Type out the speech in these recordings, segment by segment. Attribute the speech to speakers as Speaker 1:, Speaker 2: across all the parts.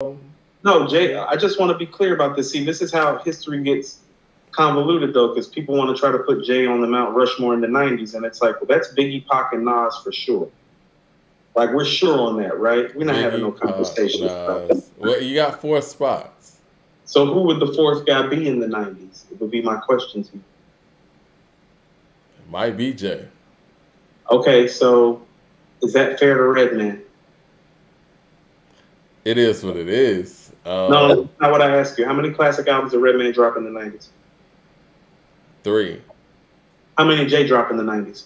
Speaker 1: No, Jay, I just want to be clear about this. See, this is how history gets convoluted, though, because people want to try to put Jay on the Mount Rushmore in the 90s, and it's like, well, that's Biggie, Pac, and Nas for sure. Like, we're sure on that, right? We're not having no conversation about that.
Speaker 2: Well, you got 4 spots.
Speaker 1: So who would the 4th guy be in the 90s? It would be my question to you.
Speaker 2: It might be Jay.
Speaker 1: Okay, so is that fair to Redman?
Speaker 2: It is what it is.
Speaker 1: No, that's not what I asked you. How many classic albums did Redman drop in the 90s?
Speaker 2: 3.
Speaker 1: How many did Jay drop in the 90s?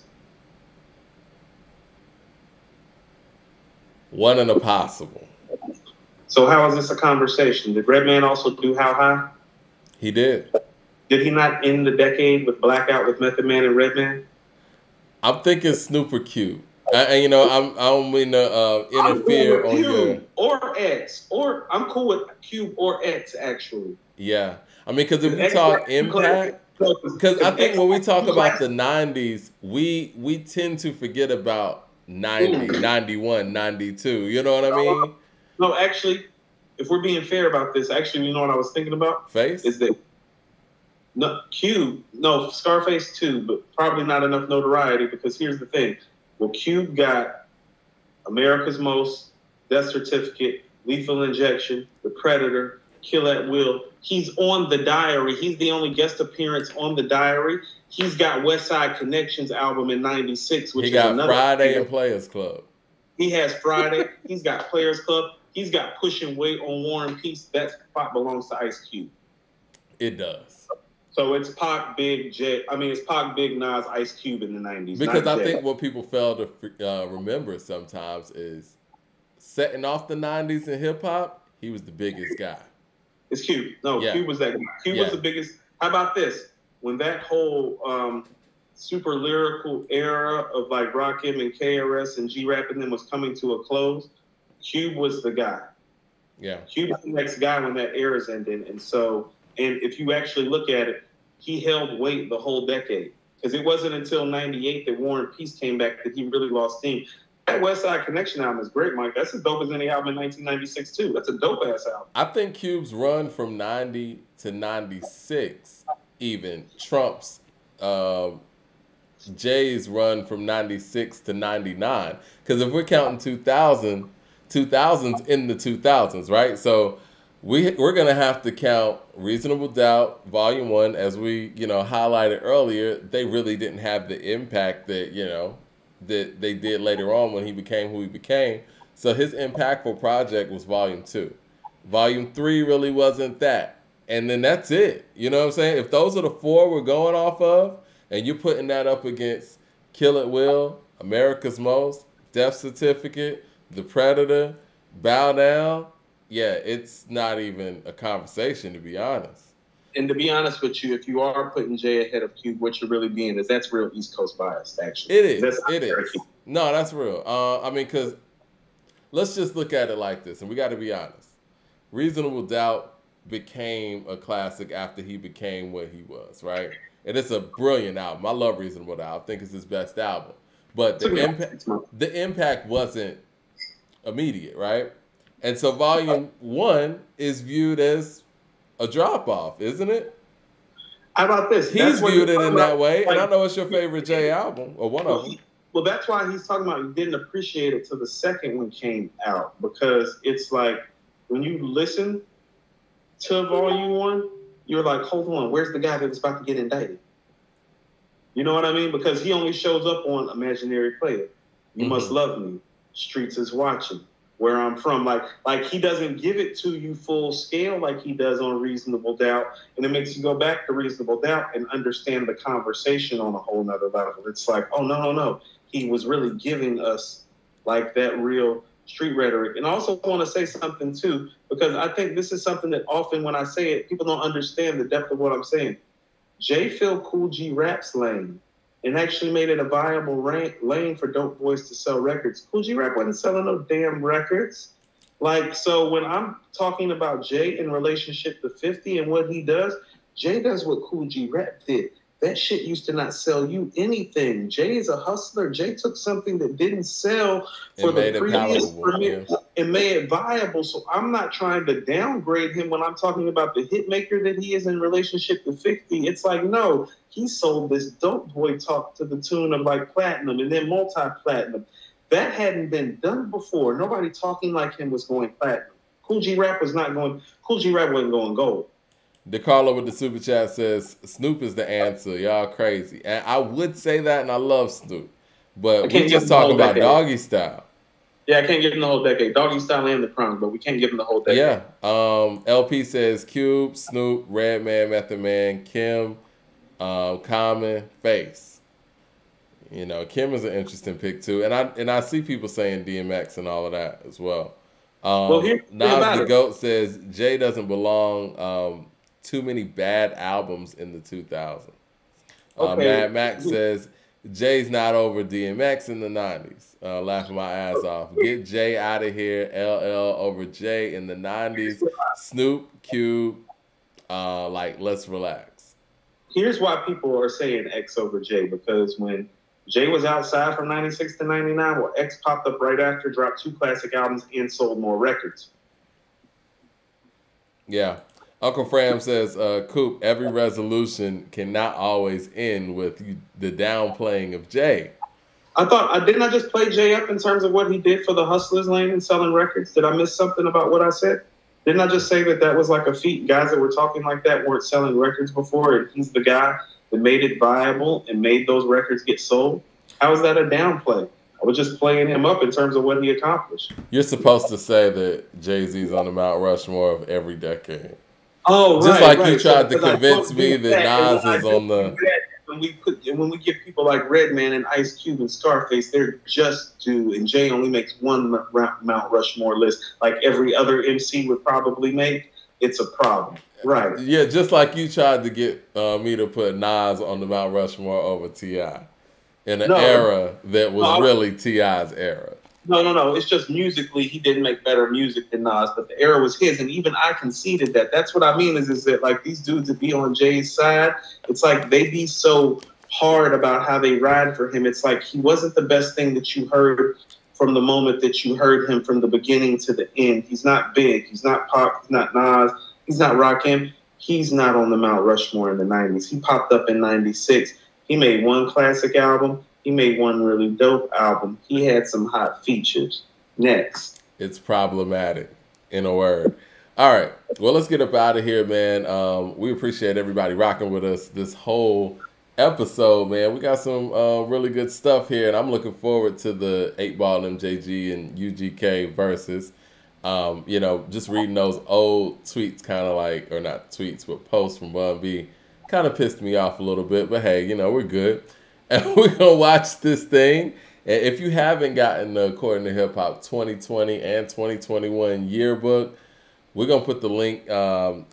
Speaker 2: 1 and a possible.
Speaker 1: So how is this a conversation? Did Redman also do How High?
Speaker 2: He did.
Speaker 1: Did he not end the decade with Blackout with Method Man and Redman?
Speaker 2: I'm thinking Snoop or Cube. I don't mean to interfere on your
Speaker 1: or X, or I'm cool with Cube or X actually.
Speaker 2: Yeah, I mean, because if we talk impact, because I think when we talk about the 90s, we tend to forget about 90, 91, 92. You know what I mean?
Speaker 1: No, actually, if we're being fair about this, actually, you know what I was thinking about?
Speaker 2: Face?
Speaker 1: Is that no Cube? No, Scarface too, but probably not enough notoriety because here's the thing. Well, Cube got America's Most, Death Certificate, Lethal Injection, The Predator, Kill at Will. He's on The Diary. He's the only guest appearance on The Diary. He's got West Side Connections album in '96, which
Speaker 2: he got
Speaker 1: is
Speaker 2: Friday and Players Club.
Speaker 1: He has Friday. He's got Players Club. He's got Pushing Weight on War and Peace. That spot belongs to Ice Cube.
Speaker 2: It does.
Speaker 1: So it's Pac, Big, J. I mean, it's Pac, Big, Nas, Ice Cube in the 90s.
Speaker 2: Because I think what people fail to remember sometimes is setting off the 90s in hip hop, he was the biggest guy.
Speaker 1: It's Cube. No, yeah. Cube was that guy. Cube was the biggest. How about this? When that whole super lyrical era of like Rakim and KRS and G-Rap and them was coming to a close, Cube was the guy.
Speaker 2: Yeah.
Speaker 1: Cube was the next guy when that era's ending. And if you actually look at it, he held weight the whole decade. Because it wasn't until 98 that War and Peace came back that he really lost steam. That West Side Connection album is great, Mike. That's as dope as any album in 1996, too. That's a dope-ass album.
Speaker 2: I think Cube's run from 90 to 96 even trumps Jay's run from 96 to 99. Because if we're counting 2000s in the 2000s, right? So we're going to have to count Reasonable Doubt, Volume 1, as we, highlighted earlier. They really didn't have the impact that, that they did later on when he became who he became. So his impactful project was Volume 2. Volume 3 really wasn't that. And then that's it. You know what I'm saying? If those are the 4 we're going off of, and you're putting that up against Kill at Will, America's Most, Death Certificate, The Predator, Bow Down, yeah, it's not even a conversation, to be honest.
Speaker 1: And to be honest with you, if you are putting Jay ahead of Cube, what you're really being is that's real East Coast bias, actually.
Speaker 2: It is. It is. No, that's real. I mean, because let's just look at it like this, and we got to be honest. Reasonable Doubt became a classic after he became what he was, right? And it's a brilliant album. I love Reasonable Doubt. I think it's his best album. But the impact wasn't immediate, right? And so Volume 1 is viewed as a drop-off, isn't it?
Speaker 1: How about this?
Speaker 2: He's viewed it in that way, and I know it's your favorite Jay album, or one of them.
Speaker 1: Well, that's why he's talking about he didn't appreciate it till the second one came out, because it's like when you listen to Volume 1, you're like, hold on, where's the guy that was about to get indicted? You know what I mean? Because he only shows up on Imaginary Player. You Must Love Me. Streets is Watching. Where I'm From. Like he doesn't give it to you full scale like he does on Reasonable Doubt. And it makes you go back to Reasonable Doubt and understand the conversation on a whole nother level. It's like, oh, no. He was really giving us like that real street rhetoric. And I also want to say something too, because I think this is something that often when I say it, people don't understand the depth of what I'm saying. Jay filled Cool G Rap's lane and actually made it a viable lane for dope boys to sell records. Cool G Rap wasn't selling no damn records. Like, so when I'm talking about Jay in relationship to 50 and what he does, Jay does what Cool G Rap did. That shit used to not sell you anything. Jay is a hustler. Jay took something that didn't sell for the previous and made it viable. So I'm not trying to downgrade him when I'm talking about the hit maker that he is in relationship to 50. It's like, no, he sold this dope boy talk to the tune of like platinum and then multi-platinum. That hadn't been done before. Nobody talking like him was going platinum. Cool G Rap wasn't going gold.
Speaker 2: DeCarlo with the super chat says Snoop is the answer. Y'all crazy. And I would say that, and I love Snoop. But we just talking about Doggy Style.
Speaker 1: Yeah, I can't give him the whole decade. Doggy Style and the Chronic, but we can't give him the whole decade.
Speaker 2: Yeah. LP says Cube, Snoop, Redman, Method Man, Kim, Common, Face. You know, Kim is an interesting pick too, and I see people saying DMX and all of that as well. Nas the Goat says Jay doesn't belong. Too many bad albums in the 2000s. Mad Max says Jay's not over DMX in the 90s. Laughing my ass off. Get Jay out of here. LL over Jay in the 90s. Snoop, Cube, let's relax.
Speaker 1: Here's why people are saying X over Jay, because when Jay was outside from 96 to 99, well, X popped up right after, dropped 2 classic albums, and sold more records.
Speaker 2: Yeah. Uncle Fram says, Coop, every resolution cannot always end with the downplaying of Jay.
Speaker 1: Didn't I just play Jay up in terms of what he did for the Hustlers lane and selling records? Did I miss something about what I said? Didn't I just say that was like a feat? Guys that were talking like that weren't selling records before, and he's the guy that made it viable and made those records get sold? How is that a downplay? I was just playing him up in terms of what he accomplished.
Speaker 2: You're supposed to say that Jay-Z's on the Mount Rushmore of every decade.
Speaker 1: Oh, right.
Speaker 2: Just like you tried to convince me that Nas is on the...
Speaker 1: When we give people like Redman and Ice Cube and Scarface, they're just due, and Jay only makes one Mount Rushmore list like every other MC would probably make, it's a problem. Right.
Speaker 2: Yeah, just like you tried to get me to put Nas on the Mount Rushmore over T.I. in an era that was really T.I.'s era.
Speaker 1: No. It's just musically, he didn't make better music than Nas, but the era was his, and even I conceded that. That's what I mean is that like these dudes that be on Jay's side, it's like they be so hard about how they ride for him. It's like he wasn't the best thing that you heard from the moment that you heard him from the beginning to the end. He's not big. He's not pop. He's not Nas. He's not Rakim. He's not on the Mount Rushmore in the 90s. He popped up in 96. He made one classic album. He made one really dope album. He had some hot features. Next.
Speaker 2: It's problematic, in a word. All right. Well, let's get up out of here, man. We appreciate everybody rocking with us this whole episode, man. We got some really good stuff here, and I'm looking forward to the 8-Ball MJG and UGK versus. Just reading those old tweets, kind of like, or not tweets, but posts from Bun B, kind of pissed me off a little bit. But hey, we're good. And we're going to watch this thing. And if you haven't gotten the According to Hip Hop 2020 and 2021 yearbook, we're going to put the link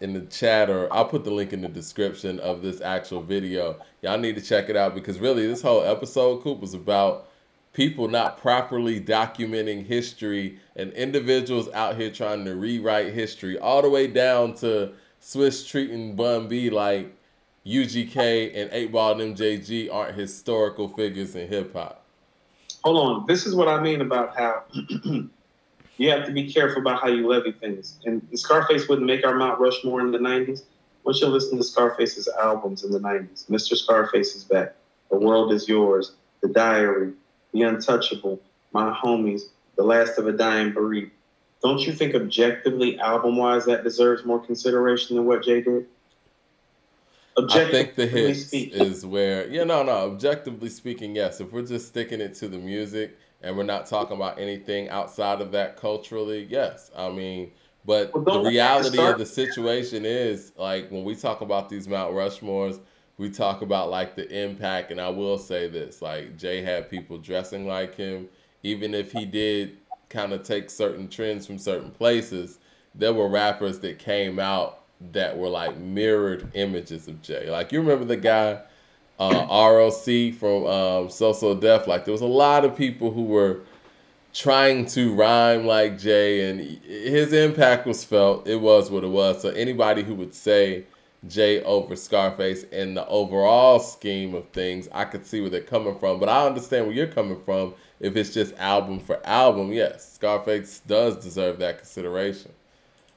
Speaker 2: in the chat, or I'll put the link in the description of this actual video. Y'all need to check it out, because really this whole episode, Coop, was about people not properly documenting history and individuals out here trying to rewrite history, all the way down to Swiss treating Bun B like UGK and 8-Ball and MJG aren't historical figures in hip-hop.
Speaker 1: Hold on. This is what I mean about how you have to be careful about how you levy things. And Scarface wouldn't make our Mount Rushmore in the 90s. Once you listen to Scarface's albums in the 90s, Mr. Scarface is back, The World Is Yours, The Diary, The Untouchable, My Homies, The Last of a Dying Breed. Don't you think objectively, album-wise, that deserves more consideration than what Jay did?
Speaker 2: I think the hits is where, objectively speaking, yes. If we're just sticking it to the music and we're not talking about anything outside of that culturally, yes. I mean, but the reality of the situation is, like, when we talk about these Mount Rushmores, we talk about, like, the impact. And I will say this, like, Jay had people dressing like him. Even if he did kind of take certain trends from certain places, there were rappers that came out that were like mirrored images of Jay. Like, you remember the guy ROC from So Def? Like, there was a lot of people who were trying to rhyme like Jay, and his impact was felt. It was what it was. So anybody who would say Jay over Scarface in the overall scheme of things, I could see where they're coming from. But I understand where you're coming from, if it's just album for album, yes, Scarface does deserve that consideration.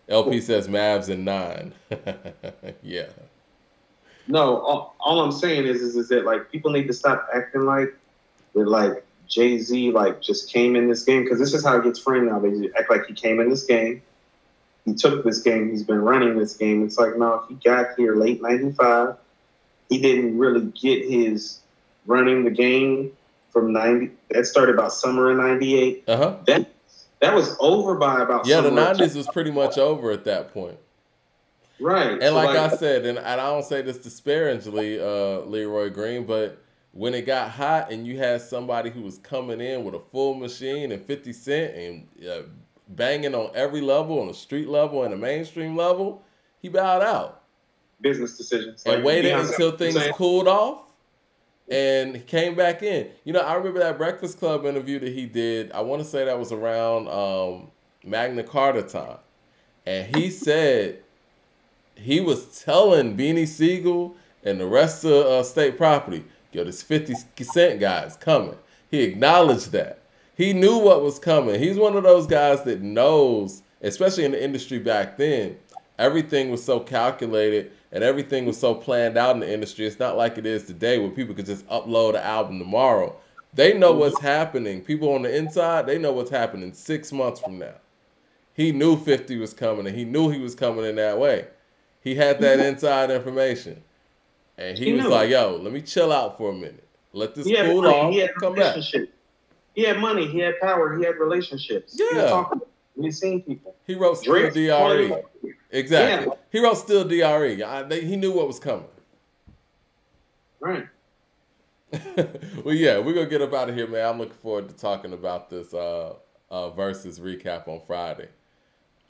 Speaker 2: LP says Mavs in 9. Yeah.
Speaker 1: No, all I'm saying is that like people need to stop acting like that, like Jay-Z like just came in this game, because this is how it gets framed now. They act like he came in this game, he took this game, he's been running this game. It's like, no, he got here late '95. He didn't really get his running the game from 90. That started about summer of '98. That was over by about
Speaker 2: the '90s was pretty much over at that point.
Speaker 1: Right.
Speaker 2: And so like I said, and I don't say this disparagingly, Leroy Green, but when it got hot and you had somebody who was coming in with a full machine and 50 Cent and banging on every level, on the street level and the mainstream level, he bowed out.
Speaker 1: Business decisions.
Speaker 2: And waited until things cooled off and came back in. You know, I remember that Breakfast Club interview that he did. I want to say that was around Magna Carta time. And he said he was telling Beanie Siegel and the rest of State Property, yo, this 50 Cent guy's coming. He acknowledged that. He knew what was coming. He's one of those guys that knows, especially in the industry back then, everything was so calculated and everything was so planned out in the industry. It's not like it is today where people could just upload an album tomorrow. They know what's happening. People on the inside, they know what's happening 6 months from now. He knew 50 was coming, and he knew he was coming in that way. He had that inside information. And he was like, yo, let me chill out for a minute. Let this cool off, come back.
Speaker 1: He had money, he had power, he had relationships.
Speaker 2: Yeah.
Speaker 1: He's seen people.
Speaker 2: He wrote Still DRE. Exactly. Yeah. He wrote Still DRE. He knew what was coming.
Speaker 1: Right.
Speaker 2: Well, yeah, we're going to get up out of here, man. I'm looking forward to talking about this Versus recap on Friday.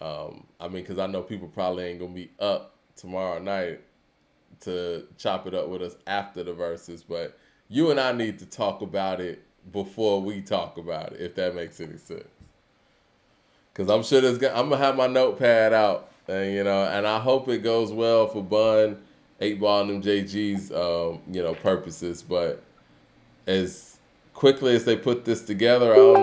Speaker 2: I mean, because I know people probably ain't going to be up tomorrow night to chop it up with us after the Versus, but you and I need to talk about it before we talk about it, if that makes any sense. Because I'm sure I'm going to have my notepad out, and, you know, and I hope it goes well for Bun, 8 Ball, and them JG's, you know, purposes. But as quickly as they put this together, I don't know.